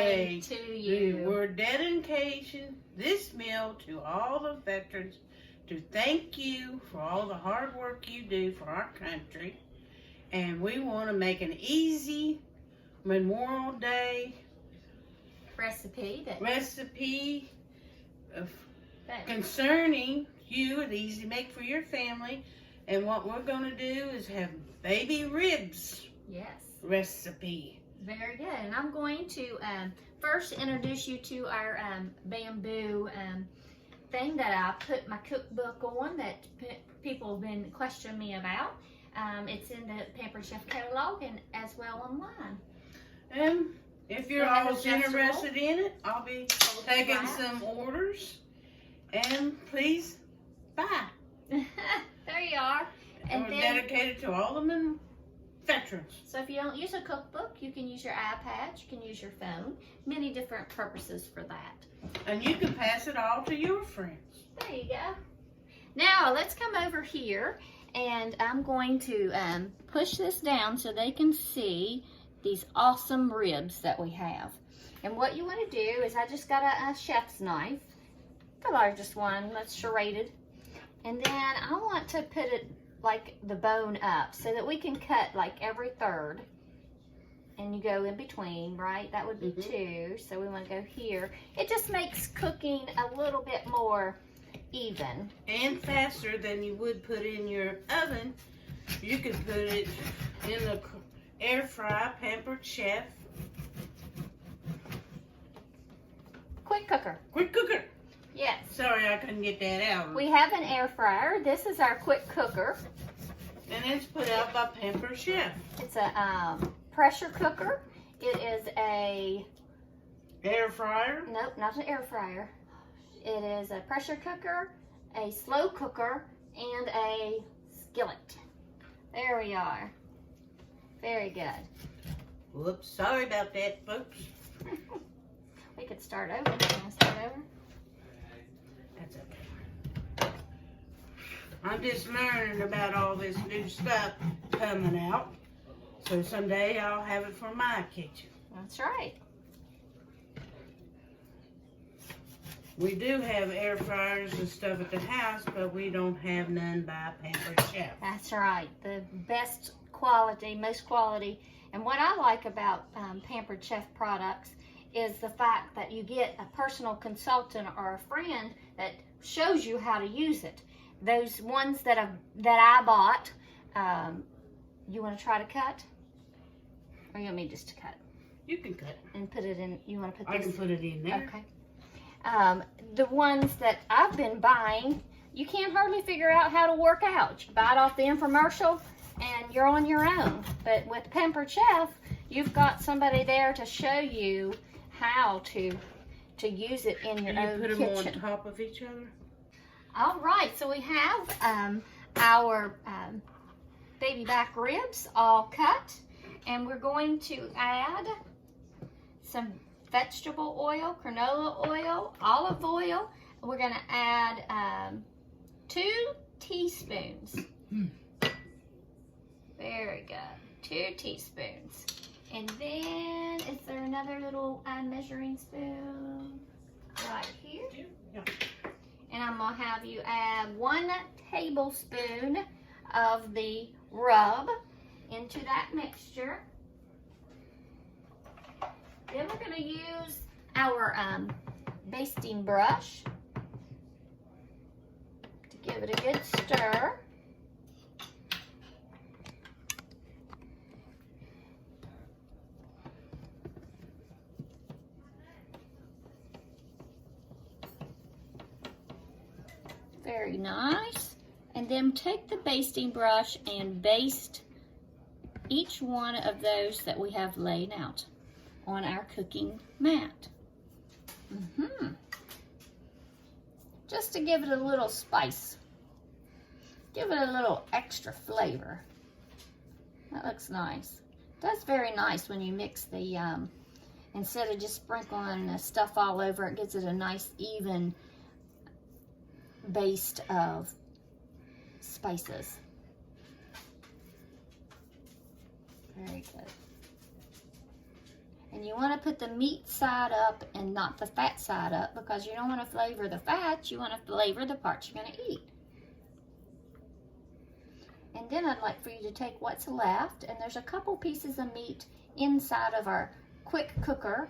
birthday to you. We're dedicating this meal to all the veterans to thank you for all the hard work you do for our country. And we want to make an easy Memorial Day recipe concerning you, and easy to make for your family. And what we're going to do is have baby ribs. Yes. Recipe. Very good. And I'm going to first introduce you to our bamboo thing that I put my cookbook on that people have been questioning me about. It's in the Pampered Chef catalog and as well online. And if you're always interested in it, I'll be taking some orders. And please buy. There you are. And we're dedicated to all of them veterans. So if you don't use a cookbook, you can use your iPad, you can use your phone. Many different purposes for that. And you can pass it all to your friends. There you go. Now let's come over here, and I'm going to push this down so they can see these awesome ribs that we have. And what you want to do is, I just got a chef's knife, the largest one that's serrated. And then I want to put it like the bone up so that we can cut like every third. And you go in between, right? That would be 2. So we want to go here. It just makes cooking a little bit more even. And faster than you would put in your oven. You could put it in the air fry, Pampered Chef. Quick cooker. Quick cooker. Yes. Sorry, I couldn't get that out. We have an air fryer. This is our quick cooker. And it's put out by Pampered Chef. It's a pressure cooker. It is a... Air fryer? Nope, not an air fryer. It is a pressure cooker, a slow cooker, and a skillet. There we are. Very good. Whoops, sorry about that, folks. We could start over. You want to start over? That's okay. I'm just learning about all this new stuff coming out. So someday I'll have it for my kitchen. That's right. We do have air fryers and stuff at the house, but we don't have none by Pampered Chef. That's right. The best quality, most quality. And what I like about Pampered Chef products is the fact that you get a personal consultant or a friend that shows you how to use it. Those ones that I bought, you want to try to cut? Or you want me just to cut? You can cut. And put it in, you want to put this? I can put it in there. Okay. The ones that I've been buying, you can't hardly figure out how to work out. You buy it off the infomercial and you're on your own. But with Pampered Chef, you've got somebody there to show you how to use it in your own kitchen. Put them on top of each other? All right, so we have our baby back ribs all cut, and we're going to add some vegetable oil, canola oil, olive oil. We're going to add 2 teaspoons. Very good. 2 teaspoons. And then, is there another little measuring spoon right here? Yeah. And I'm going to have you add 1 tablespoon of the rub into that mixture. Then we're going to use our basting brush to give it a good stir. Very nice. And then take the basting brush and baste each one of those that we have laid out on our cooking mat. Just to give it a little spice. Give it a little extra flavor. That looks nice. That's very nice when you mix the, instead of just sprinkling the stuff all over, it gives it a nice even base of spices. Very good. And you want to put the meat side up and not the fat side up, because you don't want to flavor the fat, you want to flavor the parts you're going to eat. And then I'd like for you to take what's left, and there's a couple pieces of meat inside of our quick cooker,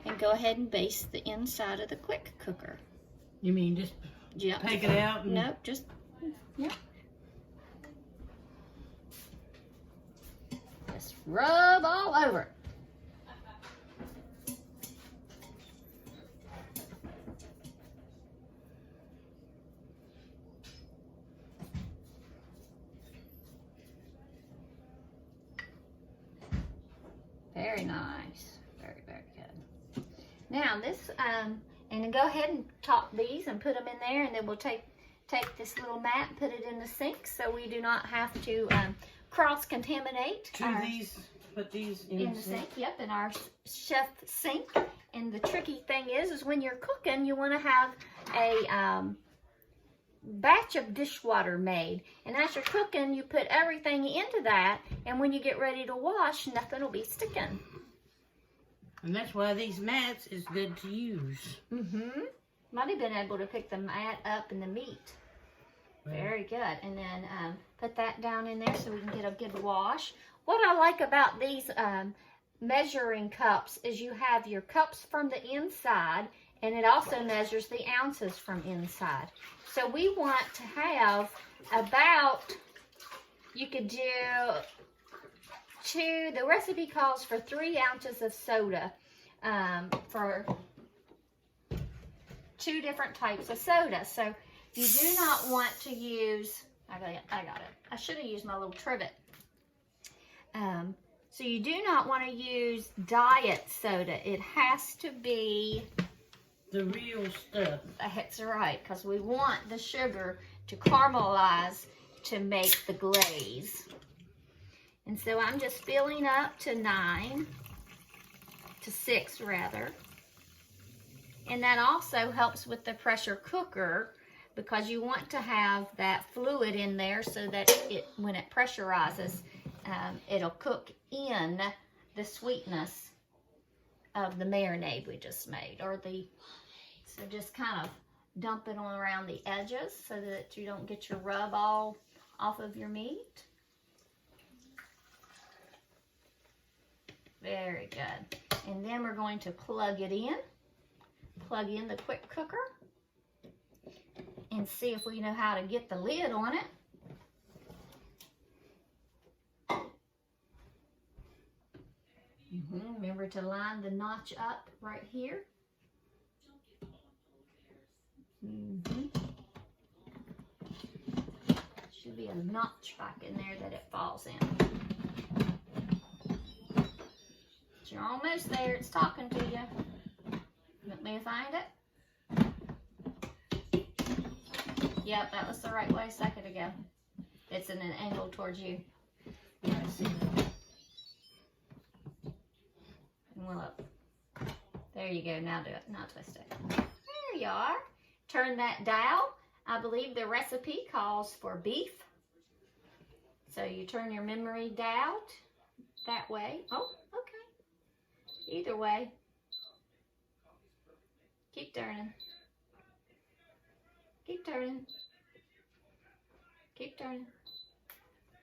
and go ahead and baste the inside of the quick cooker. You mean just take it out? And... Nope, just, yep. Just rub all over it. Very nice. Very, very good. Now this, and then go ahead and top these and put them in there, and then we'll take this little mat and put it in the sink so we do not have to cross-contaminate. Put these in the sink. Yep, in our chef sink. And the tricky thing is when you're cooking, you want to have a batch of dishwater made. And as you're cooking, you put everything into that, and when you get ready to wash, nothing will be sticking. And that's why these mats is good to use. Mm-hmm. Might have been able to pick the mat up in the meat. Very good. And then put that down in there so we can get a good wash. What I like about these measuring cups is you have your cups from the inside, and it also measures the ounces from inside. So we want to have about, you could do the recipe calls for 3 ounces of soda for 2 different types of soda. So you do not want to use, I got it. I should have used my little trivet. So you do not want to use diet soda. It has to be the real stuff. That's right, because we want the sugar to caramelize to make the glaze. And so I'm just filling up to 6 rather. And that also helps with the pressure cooker, because you want to have that fluid in there so that when it pressurizes, it'll cook in the sweetness of the marinade we just made. So just kind of dump it on around the edges so that you don't get your rub all off of your meat. Very good. And then we're going to plug in the quick cooker and see if we know how to get the lid on it. Remember to line the notch up right here. Should be a notch back in there that it falls in. You're almost there. It's talking to you. Want me to find it? Yep, that was the right way a second ago. It's in an angle towards you. Let's see. And we'll up. There you go. Now do it. Now twist it. There you are. Turn that dial. I believe the recipe calls for beef. So you turn your memory dial that way. Oh, okay. Either way. Keep turning. Keep turning. Keep turning.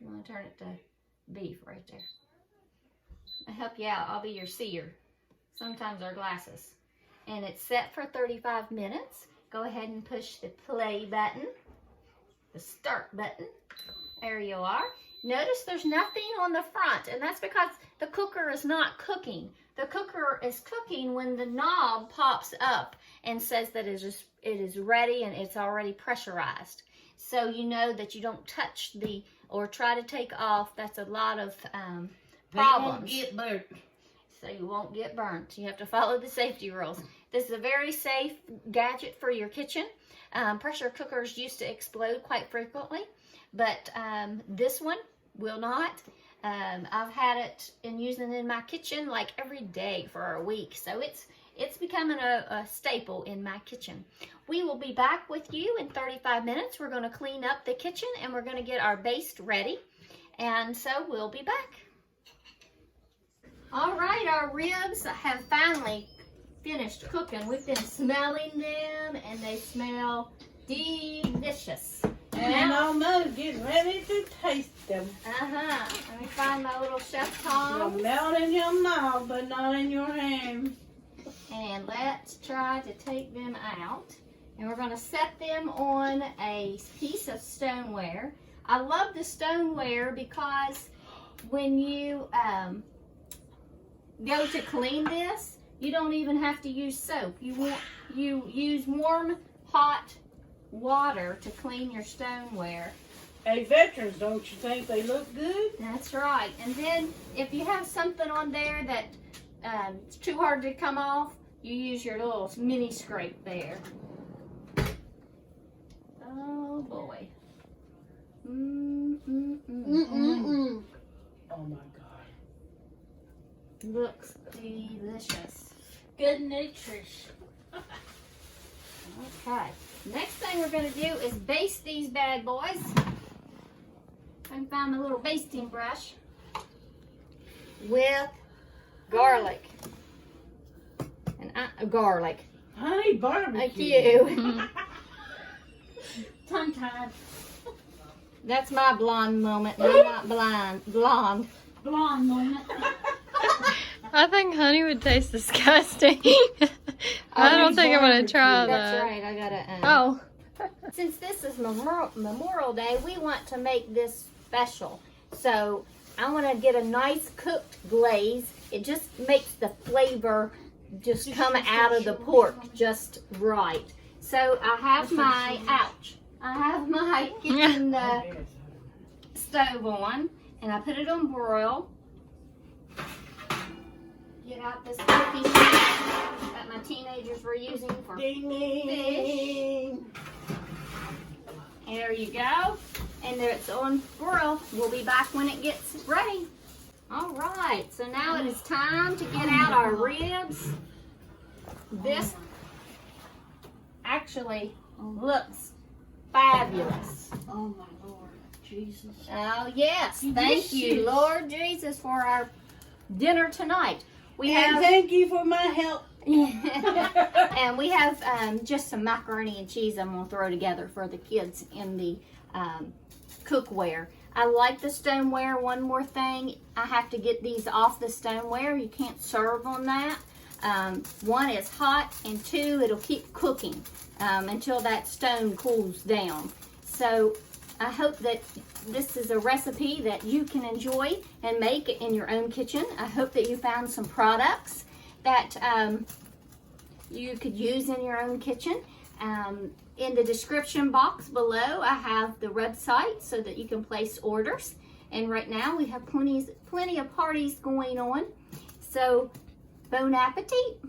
I'm going to turn it to beef right there. I'll help you out. I'll be your seer. Sometimes our glasses. And it's set for 35 minutes. Go ahead and push the play button. The start button. There you are. Notice there's nothing on the front, and that's because the cooker is not cooking. The cooker is cooking when the knob pops up and says that it is ready and it's already pressurized. So you know that you don't touch or try to take off. That's a lot of problems. They won't get burnt. So you won't get burnt. You have to follow the safety rules. This is a very safe gadget for your kitchen. Pressure cookers used to explode quite frequently, but this one will not. I've had it and using it in my kitchen like every day for a week. So it's becoming a staple in my kitchen. We will be back with you in 35 minutes. We're going to clean up the kitchen and we're going to get our baste ready. And so we'll be back. our ribs have finally finished cooking. We've been smelling them and they smell delicious. And almost getting ready to taste them. Let me find my little chef They'll tongs. melt in your mouth, but not in your hand. And let's try to take them out. And we're going to set them on a piece of stoneware. I love the stoneware because when you go to clean this, you don't even have to use soap. You use warm, hot water to clean your stoneware. Hey, veterans, don't you think they look good? That's right. And then if you have something on there that it's too hard to come off, you use your little mini scrape there. Oh boy. Oh my God. Looks delicious. Good nutrition. Okay. Next thing we're going to do is baste these bad boys. I can find my little basting brush with garlic. And garlic. Honey barbecue. Thank you. Tongue-tied. That's my blonde moment. And I'm not blonde. Blonde moment. I think honey would taste disgusting. I don't think I'm gonna try That's that. right. I gotta. Oh. Since this is Memorial Day, we want to make this special. So I want to get a nice cooked glaze. It just makes the flavor just come out of the pork just right. So I have my kitchen stove on, and I put it on broil. Get out this cookie sheet that my teenagers were using for fish. And there you go. And there it's on broil. We'll be back when it gets ready. All right, so now it is time to get out our ribs. This actually looks fabulous. Oh my Lord, Jesus. Oh yes, thank you, Lord Jesus, for our dinner tonight. We And have thank you for my help. and we have just some macaroni and cheese I'm going to throw together for the kids in the cookware. I like the stoneware. One more thing, I have to get these off the stoneware. You can't serve on that. One is hot, and two, it'll keep cooking until that stone cools down. So I hope that this is a recipe that you can enjoy and make in your own kitchen. I hope that you found some products that you could use in your own kitchen. In the description box below, I have the website so that you can place orders. And right now we have plenty of parties going on. So, bon appetit.